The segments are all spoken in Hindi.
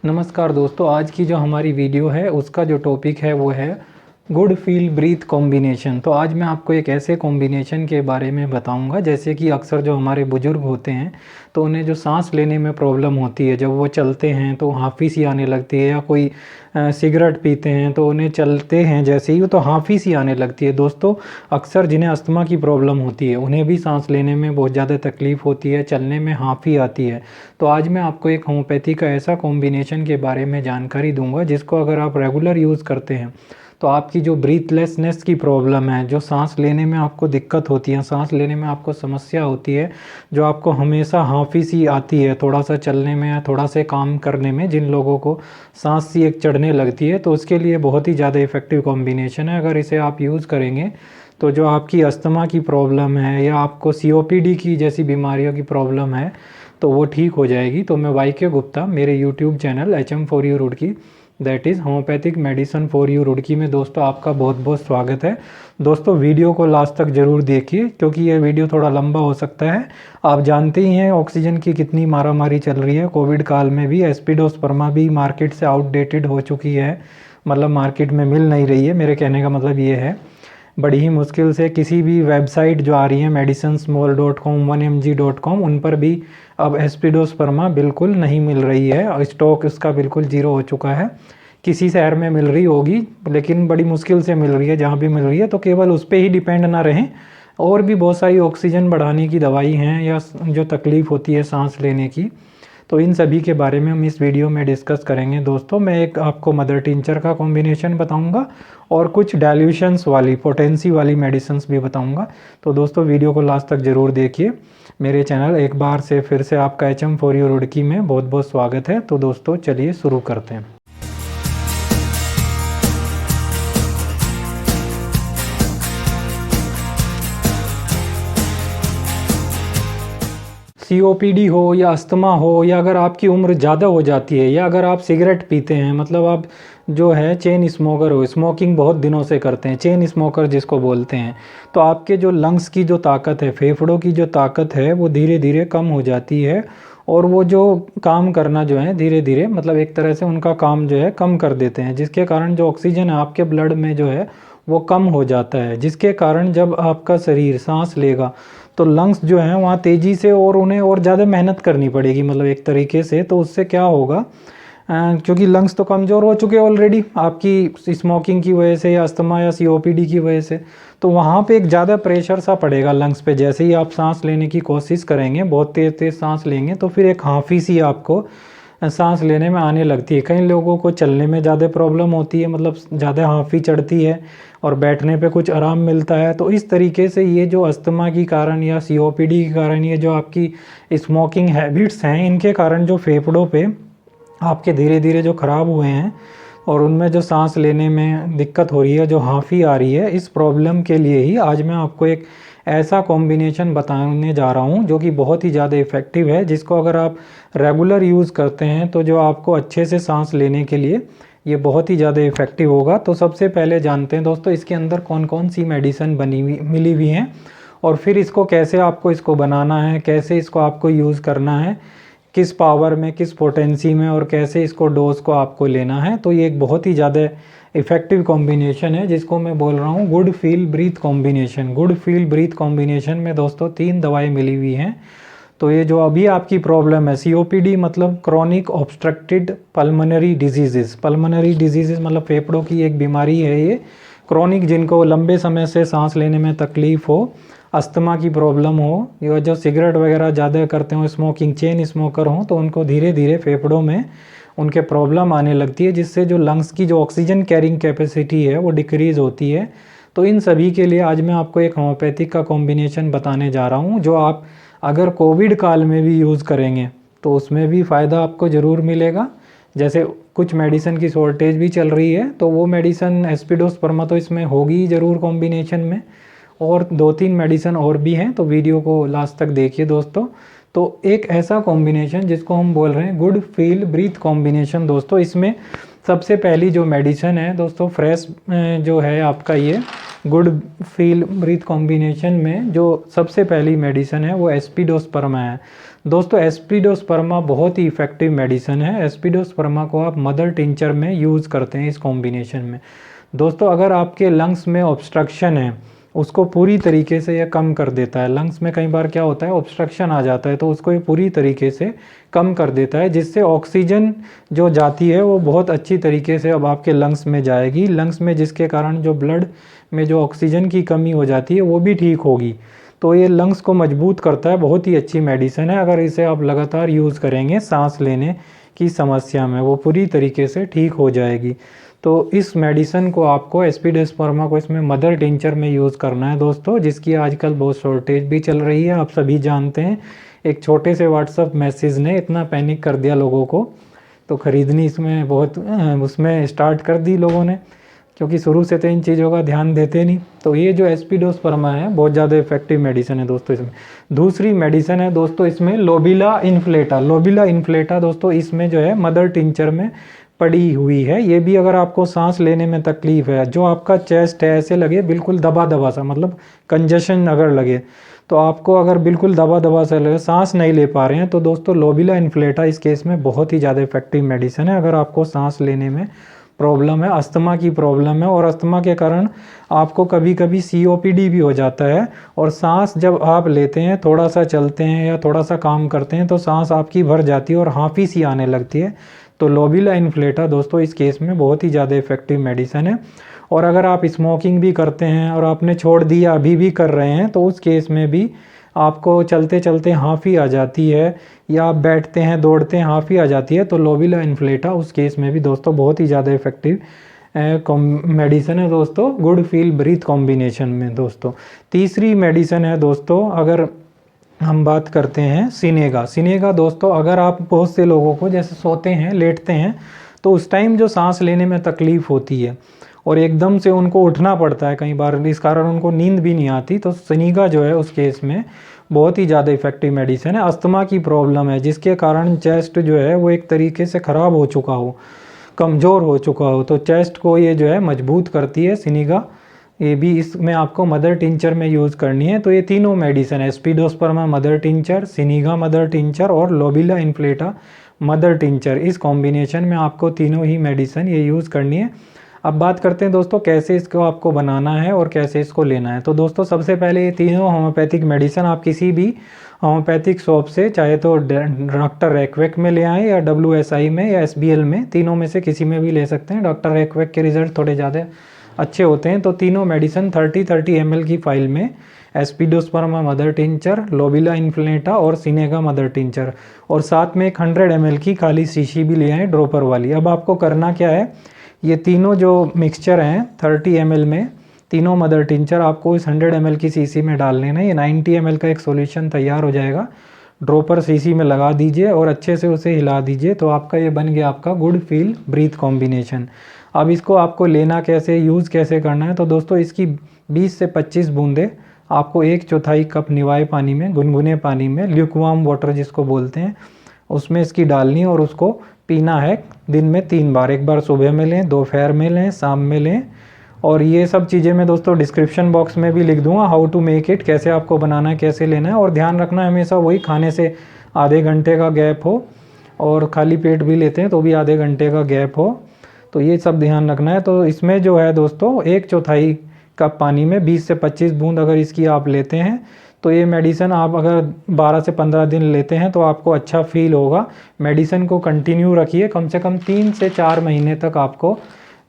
नमस्कार दोस्तों, आज की जो हमारी वीडियो है उसका जो टॉपिक है वो है गुड फील ब्रीथ कॉम्बिनेशन। तो आज मैं आपको एक ऐसे कॉम्बिनेशन के बारे में बताऊंगा जैसे कि अक्सर जो हमारे बुज़ुर्ग होते हैं तो उन्हें जो सांस लेने में प्रॉब्लम होती है, जब वो चलते हैं तो हांफी सी आने लगती है, या कोई सिगरेट पीते हैं तो उन्हें चलते हैं जैसे ही तो हांफी सी आने लगती है। दोस्तों, अक्सर जिन्हें अस्थमा की प्रॉब्लम होती है उन्हें भी सांस लेने में बहुत ज़्यादा तकलीफ़ होती है, चलने में हांफी आती है। तो आज मैं आपको एक होम्योपैथी का ऐसा कॉम्बिनेशन के बारे में जानकारी दूंगा जिसको अगर आप रेगुलर यूज़ करते हैं तो आपकी जो ब्रीथलेसनेस की प्रॉब्लम है, जो सांस लेने में आपको दिक्कत होती है, सांस लेने में आपको समस्या होती है, जो आपको हमेशा हांफी सी आती है थोड़ा सा चलने में या थोड़ा से काम करने में, जिन लोगों को सांस सी एक चढ़ने लगती है, तो उसके लिए बहुत ही ज़्यादा इफ़ेक्टिव कॉम्बिनेशन है। अगर इसे आप यूज़ करेंगे तो जो आपकी अस्थमा की प्रॉब्लम है या आपको सीओपीडी की जैसी बीमारियों की प्रॉब्लम है तो वो ठीक हो जाएगी। तो मैं वाई के गुप्ता, मेरे YouTube channel HM4U Roorkee, that is homeopathic medicine for you Roorkee में दोस्तों आपका बहुत बहुत स्वागत है। दोस्तों, वीडियो को लास्ट तक ज़रूर देखिए क्योंकि ये वीडियो थोड़ा लंबा हो सकता है। आप जानते ही हैं ऑक्सीजन की कितनी मारामारी चल रही है। कोविड काल में भी एस्पिडोस्पर्मा भी मार्केट से आउटडेटेड हो चुकी है, मतलब मार्केट में मिल नहीं रही है। मेरे कहने का मतलब ये है, बड़ी ही मुश्किल से किसी भी वेबसाइट जो आ रही है medicinesmall.com 1mg.com, उन पर भी अब एस्पिडोस्पर्मा बिल्कुल नहीं मिल रही है। स्टॉक उसका बिल्कुल ज़ीरो हो चुका है। किसी शहर में मिल रही होगी लेकिन बड़ी मुश्किल से मिल रही है। जहाँ भी मिल रही है तो केवल उस पर ही डिपेंड ना रहें, और भी बहुत सारी ऑक्सीजन बढ़ाने की दवाई हैं या जो तकलीफ़ होती है सांस लेने की, तो इन सभी के बारे में हम इस वीडियो में डिस्कस करेंगे। दोस्तों, मैं एक आपको मदर टिंचर का कॉम्बिनेशन बताऊंगा और कुछ डाइल्यूशंस वाली पोटेंसी वाली मेडिसिन्स भी बताऊंगा। तो दोस्तों, वीडियो को लास्ट तक ज़रूर देखिए। मेरे चैनल एक बार से फिर से आपका HM4U रुड़की में बहुत बहुत स्वागत है। तो दोस्तों, चलिए शुरू करते हैं। सीओपीडी हो या अस्थमा हो, या अगर आपकी उम्र ज़्यादा हो जाती है, या अगर आप सिगरेट पीते हैं, मतलब आप जो है चेन स्मोकर हो, स्मोकिंग बहुत दिनों से करते हैं, चेन स्मोकर जिसको बोलते हैं, तो आपके जो लंग्स की जो ताकत है, फेफड़ों की जो ताकत है वो धीरे धीरे कम हो जाती है, और वो जो काम करना जो है धीरे धीरे, मतलब एक तरह से उनका काम जो है कम कर देते हैं, जिसके कारण जो ऑक्सीजन है आपके ब्लड में जो है वो कम हो जाता है, जिसके कारण जब आपका शरीर सांस लेगा तो लंग्स जो हैं वहाँ तेज़ी से और उन्हें और ज़्यादा मेहनत करनी पड़ेगी, मतलब एक तरीके से। तो उससे क्या होगा, क्योंकि लंग्स तो कमज़ोर हो चुके हैं ऑलरेडी आपकी स्मोकिंग की वजह से या अस्थमा या सीओपीडी की वजह से, तो वहाँ पे एक ज़्यादा प्रेशर सा पड़ेगा लंग्स पे। जैसे ही आप सांस लेने की कोशिश करेंगे, बहुत तेज़ तेज़ सांस लेंगे, तो फिर एक हांफी सी आपको सांस लेने में आने लगती है। कई लोगों को चलने में ज़्यादा प्रॉब्लम होती है, मतलब ज़्यादा हांफी चढ़ती है, और बैठने पे कुछ आराम मिलता है। तो इस तरीके से ये जो अस्थमा की कारण या सीओपीडी के कारण, ये जो आपकी स्मोकिंग हैबिट्स हैं, इनके कारण जो फेफड़ों पे आपके धीरे धीरे जो ख़राब हुए हैं और उनमें जो सांस लेने में दिक्कत हो रही है, जो हांफी आ रही है, इस प्रॉब्लम के लिए ही आज मैं आपको एक ऐसा कॉम्बिनेशन बताने जा रहा हूँ जो कि बहुत ही ज़्यादा इफ़ेक्टिव है, जिसको अगर आप रेगुलर यूज़ करते हैं तो जो आपको अच्छे से सांस लेने के लिए ये बहुत ही ज़्यादा इफ़ेक्टिव होगा। तो सबसे पहले जानते हैं दोस्तों इसके अंदर कौन कौन सी मेडिसिन बनी हुई मिली हुई हैं, और फिर इसको कैसे आपको इसको बनाना है, कैसे इसको आपको यूज़ करना है, किस पावर में, किस पोटेंसी में, और कैसे इसको डोज को आपको लेना है। तो ये एक बहुत ही ज़्यादा इफ़ेक्टिव कॉम्बिनेशन है जिसको मैं बोल रहा हूँ good feel breath combination. Good feel breath combination में दोस्तों 3 दवाई मिली हुई हैं। तो ये जो अभी आपकी प्रॉब्लम है सीओपीडी, मतलब chronic obstructed pulmonary disease, pulmonary disease मतलब फेफड़ों की एक बीमारी है ये क्रॉनिक, जिनको लंबे समय से सांस लेने में तकलीफ़ हो, अस्थमा की प्रॉब्लम हो, या जो सिगरेट वगैरह ज़्यादा करते हो, स्मोकिंग चेन स्मोकर हो, तो उनको धीरे धीरे फेफड़ों में उनके प्रॉब्लम आने लगती है, जिससे जो लंग्स की जो ऑक्सीजन कैरिंग कैपेसिटी है वो डिक्रीज़ होती है। तो इन सभी के लिए आज मैं आपको एक होम्योपैथिक का कॉम्बिनेशन बताने जा रहा हूँ, जो आप अगर कोविड काल में भी यूज़ करेंगे तो उसमें भी फ़ायदा आपको ज़रूर मिलेगा। जैसे कुछ मेडिसिन की शॉर्टेज भी चल रही है, तो वो मेडिसिन एस्पिडोस्पर्मा तो इसमें होगी ही ज़रूर कॉम्बिनेशन में, और 2-3 मेडिसिन और भी हैं। तो वीडियो को लास्ट तक देखिए दोस्तों। तो एक ऐसा कॉम्बिनेशन जिसको हम बोल रहे हैं गुड फील ब्रीथ कॉम्बिनेशन। दोस्तों, इसमें सबसे पहली जो मेडिसिन है दोस्तों, फ्रेश जो है आपका ये गुड फील ब्रीथ कॉम्बिनेशन में जो सबसे पहली मेडिसिन है वो एस्पिडोस्पर्मा है। दोस्तों एस्पिडोस्पर्मा बहुत ही इफ़ेक्टिव मेडिसिन है। एस्पिडोस्पर्मा को आप मदर टिंचर में यूज़ करते हैं इस कॉम्बिनेशन में। दोस्तों अगर आपके लंग्स में ऑब्स्ट्रक्शन है उसको पूरी तरीके से यह कम कर देता है। लंग्स में कई बार क्या होता है, ऑब्स्ट्रक्शन आ जाता है, तो उसको ये पूरी तरीके से कम कर देता है, जिससे ऑक्सीजन जो जाती है वो बहुत अच्छी तरीके से अब आपके लंग्स में जाएगी। लंग्स में जिसके कारण जो ब्लड में जो ऑक्सीजन की कमी हो जाती है वो भी ठीक होगी। तो ये लंग्स को मजबूत करता है, बहुत ही अच्छी मेडिसिन है। अगर इसे आप लगातार यूज़ करेंगे सांस लेने की समस्या में वो पूरी तरीके से ठीक हो जाएगी। तो इस मेडिसिन को आपको एस्पिडोस्पर्मा को इसमें मदर टिंचर में यूज़ करना है दोस्तों, जिसकी आजकल बहुत शॉर्टेज भी चल रही है, आप सभी जानते हैं। एक छोटे से व्हाट्सअप मैसेज ने इतना पैनिक कर दिया लोगों को, तो ख़रीदनी इसमें बहुत उसमें स्टार्ट कर दी लोगों ने, क्योंकि शुरू से तो इन चीज़ों का ध्यान देते नहीं। तो ये जो एस्पिडोस्पर्मा है बहुत ज़्यादा इफेक्टिव मेडिसिन है दोस्तों। इसमें दूसरी मेडिसिन है दोस्तों इसमें लोबिला इन्फ्लेटा। लोबिला इन्फ्लेटा दोस्तों इसमें जो है मदर टिंचर में पड़ी हुई है। ये भी अगर आपको सांस लेने में तकलीफ है, जो आपका चेस्ट है ऐसे लगे बिल्कुल दबा दबा सा, मतलब कंजेशन अगर लगे, तो आपको अगर बिल्कुल दबा दबा सा लगे, सांस नहीं ले पा रहे हैं, तो दोस्तों लोबिला इन्फ्लेटा इस केस में बहुत ही ज़्यादा इफेक्टिव मेडिसिन है। अगर आपको सांस लेने में प्रॉब्लम है, अस्थमा की प्रॉब्लम है, और अस्थमा के कारण आपको कभी कभी COPD भी हो जाता है, और सांस जब आप लेते हैं, थोड़ा सा चलते हैं या थोड़ा सा काम करते हैं, तो सांस आपकी भर जाती है और हाँफी सी आने लगती है। तो लोबिला इन्फ्लेटा दोस्तों इस केस में बहुत ही ज़्यादा इफेक्टिव मेडिसिन है। और अगर आप स्मोकिंग भी करते हैं और आपने छोड़ दी या अभी भी कर रहे हैं, तो उस केस में भी आपको चलते चलते हाँफी आ जाती है, या आप बैठते हैं दौड़ते हैं हाँफी आ जाती है, तो लोबिला इन्फ्लेटा उस केस में भी दोस्तों बहुत ही ज़्यादा इफेक्टिव मेडिसिन है दोस्तों, गुड फील ब्रीथ कॉम्बिनेशन में। दोस्तों तीसरी मेडिसिन है दोस्तों, अगर हम बात करते हैं सिनेगा। सिनेगा दोस्तों अगर आप बहुत से लोगों को जैसे सोते हैं लेटते हैं, तो उस टाइम जो सांस लेने में तकलीफ़ होती है और एकदम से उनको उठना पड़ता है कई बार, इस कारण उनको नींद भी नहीं आती, तो सिनेगा जो है उस केस में बहुत ही ज़्यादा इफेक्टिव मेडिसिन है। अस्थमा की प्रॉब्लम है जिसके कारण चेस्ट जो है वो एक तरीके से ख़राब हो चुका हो, कमज़ोर हो चुका हो, तो चेस्ट को ये जो है मजबूत करती है सिनेगा। ये भी इसमें आपको मदर टिंचर में यूज़ करनी है। तो ये तीनों मेडिसिन है, aspidosperma mother tincture, senega mother tincture और लोबिला इन्फ्लेटा मदर टिंचर, इस कॉम्बिनेशन में आपको तीनों ही मेडिसिन ये यूज़ करनी है। अब बात करते हैं दोस्तों कैसे इसको आपको बनाना है और कैसे इसको लेना है। तो दोस्तों सबसे पहले ये तीनों होम्योपैथिक मेडिसिन आप किसी भी होम्योपैथिक शॉप से चाहे तो डॉक्टर रैकवेक में ले आएँ या WSI में या SBL में, तीनों में से किसी में भी ले सकते हैं। डॉक्टर रैकवेक के रिज़ल्ट थोड़े ज़्यादा अच्छे होते हैं। तो तीनों मेडिसिन 30-30 ml की फाइल में, एस्पिडोस्पर्मा मदर टिंचर, लोबिला इन्फ्लेटा और सिनेगा मदर टिंचर, और साथ में एक 100 ml की खाली शीशी भी ले आएँ ड्रॉपर वाली। अब आपको करना क्या है, ये तीनों जो मिक्सचर हैं 30 ml में, तीनों मदर टिंचर आपको इस 100 ml की शीशी में डाल लेना है। ये 90 ml का एक सॉल्यूशन तैयार हो जाएगा, ड्रॉपर शीशी में लगा दीजिए और अच्छे से उसे हिला दीजिए, तो आपका ये बन गया आपका गुड फील ब्रीथ कॉम्बिनेशन। अब इसको आपको लेना कैसे, यूज़ कैसे करना है, तो दोस्तों इसकी 20 से 25 बूंदें आपको 1/4 कप निवाए पानी में, गुनगुने पानी में, ल्यूकवार्म वाटर जिसको बोलते हैं, उसमें इसकी डालनी है और उसको पीना है दिन में 3 बार। एक बार सुबह में लें, दोपहर में लें, शाम में लें। और ये सब चीज़ें मैं दोस्तों डिस्क्रिप्शन बॉक्स में भी लिख दूंगा, हाउ टू मेक इट, कैसे आपको बनाना है, कैसे लेना है। और ध्यान रखना हमेशा वही, खाने से आधे घंटे का गैप हो, और खाली पेट भी लेते हैं तो भी आधे घंटे का गैप हो, तो ये सब ध्यान रखना है। तो इसमें जो है दोस्तों 1/4 कप पानी में 20 से 25 बूंद अगर इसकी आप लेते हैं, तो ये मेडिसिन आप अगर 12 से 15 दिन लेते हैं तो आपको अच्छा फील होगा। मेडिसिन को कंटिन्यू रखिए, कम से कम 3 से 4 महीने तक आपको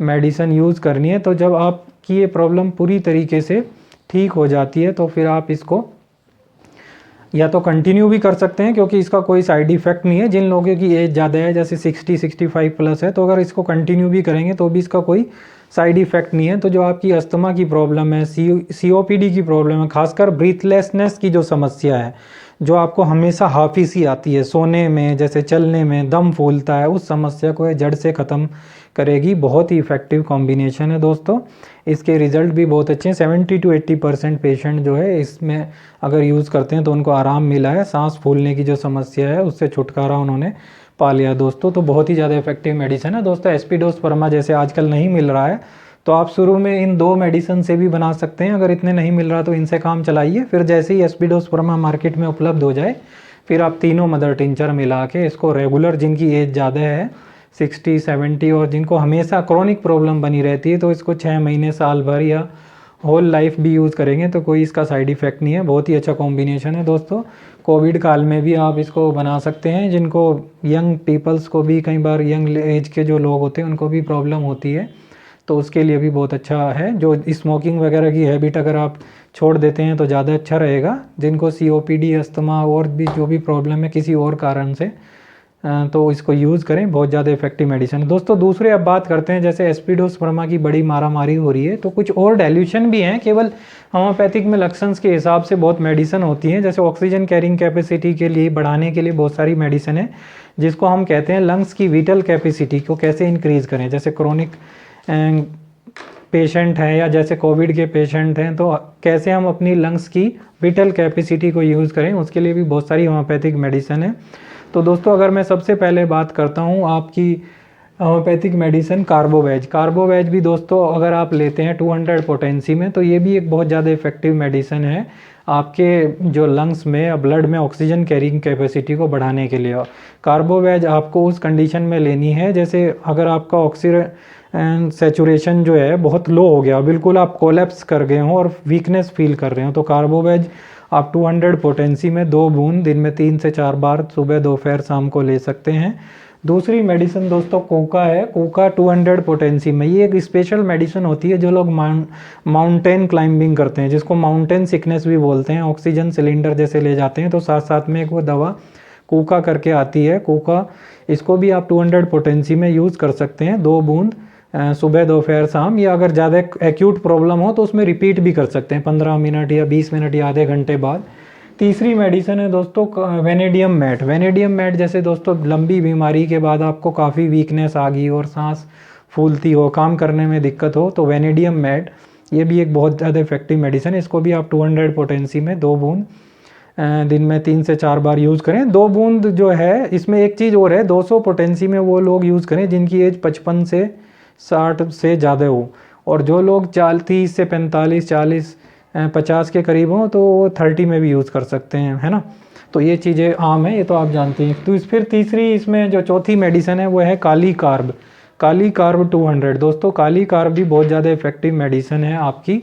मेडिसिन यूज़ करनी है। तो जब आपकी ये प्रॉब्लम पूरी तरीके से ठीक हो जाती है तो फिर आप इसको या तो कंटिन्यू भी कर सकते हैं, क्योंकि इसका कोई साइड इफ़ेक्ट नहीं है। जिन लोगों की एज ज़्यादा है, जैसे 60-65 प्लस है, तो अगर इसको कंटिन्यू भी करेंगे तो भी इसका कोई साइड इफ़ेक्ट नहीं है। तो जो आपकी अस्थमा की प्रॉब्लम है, COPD की प्रॉब्लम है, खासकर ब्रीथलेसनेस की जो समस्या है, जो आपको हमेशा हाफी सी आती है सोने में, जैसे चलने में दम फूलता है, उस समस्या को ये जड़ से ख़त्म करेगी। बहुत ही इफ़ेक्टिव कॉम्बिनेशन है दोस्तों, इसके रिज़ल्ट भी बहुत अच्छे हैं। 70-80% पेशेंट जो है इसमें अगर यूज़ करते हैं तो उनको आराम मिला है, सांस फूलने की जो समस्या है उससे छुटकारा उन्होंने पा लिया दोस्तों। तो बहुत ही ज़्यादा इफेक्टिव मेडिसिन है दोस्तों। एस्पिडोस्पर्मा जैसे आजकल नहीं मिल रहा है, तो आप शुरू में इन 2 मेडिसिन से भी बना सकते हैं, अगर इतने नहीं मिल रहा तो इनसे काम चलाइए। फिर जैसे ही एस्पिडोस्पर्मा मार्केट में उपलब्ध हो जाए, फिर आप तीनों मदर टिंचर मिला के इसको रेगुलर, जिनकी एज ज़्यादा है 60 70 और जिनको हमेशा क्रॉनिक प्रॉब्लम बनी रहती है, तो इसको 6 महीने साल भर या होल लाइफ भी यूज़ करेंगे तो कोई इसका साइड इफ़ेक्ट नहीं है। बहुत ही अच्छा कॉम्बिनेशन है दोस्तों। कोविड काल में भी आप इसको बना सकते हैं, जिनको यंग पीपल्स को भी, कई बार यंग एज के जो लोग होते हैं उनको भी प्रॉब्लम होती है, तो उसके लिए भी बहुत अच्छा है। जो स्मोकिंग वगैरह की हैबिट अगर आप छोड़ देते हैं तो ज़्यादा अच्छा रहेगा। जिनको COPD, अस्थमा और भी जो भी प्रॉब्लम है किसी और कारण से, तो इसको यूज़ करें, बहुत ज़्यादा इफेक्टिव मेडिसिन है दोस्तों। दूसरे अब बात करते हैं, जैसे एस्पिडोस्पर्मा की बड़ी मारामारी हो रही है, तो कुछ और डाइल्यूशन भी हैं। केवल होम्योपैथिक में लक्षण के हिसाब से बहुत मेडिसिन होती हैं। जैसे ऑक्सीजन कैरिंग कैपेसिटी के लिए बढ़ाने के लिए बहुत सारी मेडिसिन है, जिसको हम कहते हैं लंग्स की विटल कैपेसिटी को कैसे इंक्रीज़ करें। जैसे क्रोनिक पेशेंट हैं या जैसे कोविड के पेशेंट हैं, तो कैसे हम अपनी लंग्स की विटल कैपेसिटी को यूज़ करें, उसके लिए भी बहुत सारी होम्योपैथिक मेडिसिन है। तो दोस्तों अगर मैं सबसे पहले बात करता हूँ आपकी होम्योपैथिक मेडिसिन कार्बोवेज। कार्बोवेज भी दोस्तों अगर आप लेते हैं 200 पोटेंसी में, तो ये भी एक बहुत ज़्यादा इफेक्टिव मेडिसिन है आपके जो लंग्स में या ब्लड में ऑक्सीजन कैरिंग कैपेसिटी को बढ़ाने के लिए। कार्बोवेज आपको उस कंडीशन में लेनी है, जैसे अगर आपका ऑक्सीजन सेचुरेशन जो है बहुत लो हो गया, बिल्कुल आप कोलैप्स कर गए हों और वीकनेस फील कर रहे हो, तो कार्बोवेज आप 200 पोटेंसी में 2 बूंद दिन में 3 से 4 बार सुबह, दोपहर, शाम को ले सकते हैं। दूसरी मेडिसिन दोस्तों कोका है। कोका 200 पोटेंसी में, ये एक स्पेशल मेडिसिन होती है जो लोग माउंटेन क्लाइंबिंग करते हैं, जिसको माउंटेन सिकनेस भी बोलते हैं, ऑक्सीजन सिलेंडर जैसे ले जाते हैं, तो साथ साथ में एक वो दवा कोका करके आती है, कोका, इसको भी आप 200 पोटेंसी में यूज़ कर सकते हैं, 2 बूंद सुबह, दोपहर, शाम। या अगर ज़्यादा एक्यूट प्रॉब्लम हो तो उसमें रिपीट भी कर सकते हैं 15 मिनट या 20 मिनट या आधे घंटे बाद। तीसरी मेडिसिन है दोस्तों वेनेडियम मैट। वेनेडियम मैट जैसे दोस्तों लंबी बीमारी के बाद आपको काफ़ी वीकनेस आ गई और सांस फूलती हो, काम करने में दिक्कत हो, तो वेनेडियम मैट ये भी एक बहुत ज़्यादा इफेक्टिव मेडिसिन है। इसको भी आप 200 पोटेंसी में 2 बूंद दिन में 3 से 4 बार यूज़ करें। 2 बूंद जो है, इसमें एक चीज़ और है, 200 पोटेंसी में वो लोग यूज़ करें जिनकी एज 55 से 60 से ज़्यादा हो, और जो लोग 30 से 45, 40, 50 के करीब हों तो वो 30 में भी यूज़ कर सकते हैं, है ना। तो ये चीज़ें आम है, ये तो आप जानते हैं। तो फिर तीसरी इसमें जो चौथी मेडिसिन है वो है काली कार्ब। काली कार्ब 200 दोस्तों, काली कार्ब भी बहुत ज़्यादा इफेक्टिव मेडिसिन है आपकी।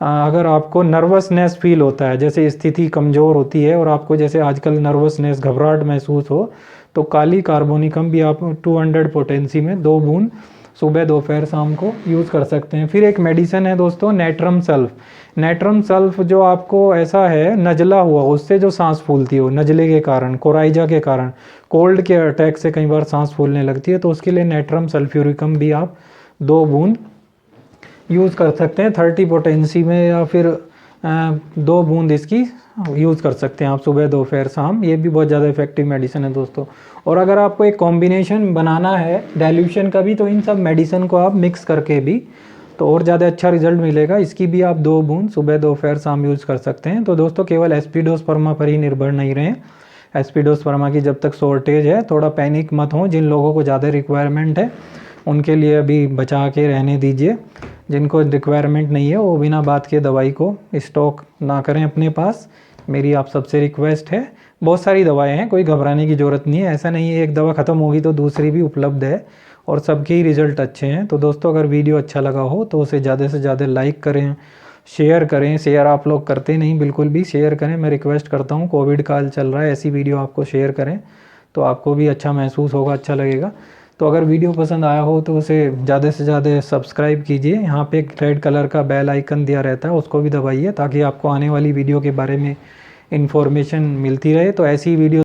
अगर आपको नर्वसनेस फील होता है, जैसे स्थिति कमज़ोर होती है और आपको जैसे आजकल नर्वसनेस, घबराहट महसूस हो, तो काली कार्बोनिकम भी आप 200 पोटेंसी में 2 बूंद सुबह, दोपहर, शाम को यूज़ कर सकते हैं। फिर एक मेडिसिन है दोस्तों नेट्रम सल्फ। नेट्रम सल्फ जो आपको ऐसा है नज़ला हुआ, उससे जो सांस फूलती हो, नज़ले के कारण, कोराइजा के कारण, कोल्ड के अटैक से कई बार सांस फूलने लगती है, तो उसके लिए नेट्रम सल्फ्यूरिकम भी आप 2 बूंद यूज़ कर सकते हैं 30 पोटेंसी में, या फिर 2 बूंद इसकी यूज़ कर सकते हैं आप सुबह, दोपहर, शाम। ये भी बहुत ज़्यादा इफेक्टिव मेडिसिन है दोस्तों। और अगर आपको एक कॉम्बिनेशन बनाना है डाइल्यूशन का भी, तो इन सब मेडिसिन को आप मिक्स करके भी, तो और ज़्यादा अच्छा रिजल्ट मिलेगा। इसकी भी आप 2 बूंद सुबह, दोपहर, शाम यूज़ कर सकते हैं। तो दोस्तों केवल एस्पिडोस्पर्मा पर ही निर्भर नहीं रहें। एस्पिडोस्पर्मा की जब तक शॉर्टेज है, थोड़ा पैनिक मत हो। जिन लोगों को ज़्यादा रिक्वायरमेंट है उनके लिए अभी बचा के रहने दीजिए। जिनको रिक्वायरमेंट नहीं है वो बिना बात के दवाई को स्टॉक ना करें अपने पास, मेरी आप सबसे रिक्वेस्ट है। बहुत सारी दवाएं हैं, कोई घबराने की ज़रूरत नहीं है। ऐसा नहीं है एक दवा ख़त्म होगी तो दूसरी भी उपलब्ध है, और सबके ही रिज़ल्ट अच्छे हैं। तो दोस्तों अगर वीडियो अच्छा लगा हो तो उसे ज़्यादा से ज़्यादा लाइक करें, शेयर करें। शेयर आप लोग करते नहीं, बिल्कुल भी शेयर करें, मैं रिक्वेस्ट करता हूँ। कोविड काल चल रहा है, ऐसी वीडियो आपको शेयर करें तो आपको भी अच्छा महसूस होगा, अच्छा लगेगा। तो अगर वीडियो पसंद आया हो तो उसे ज़्यादा से ज़्यादा सब्सक्राइब कीजिए। यहाँ पे एक रेड कलर का बेल आइकन दिया रहता है, उसको भी दबाइए, ताकि आपको आने वाली वीडियो के बारे में इन्फॉर्मेशन मिलती रहे। तो ऐसी वीडियो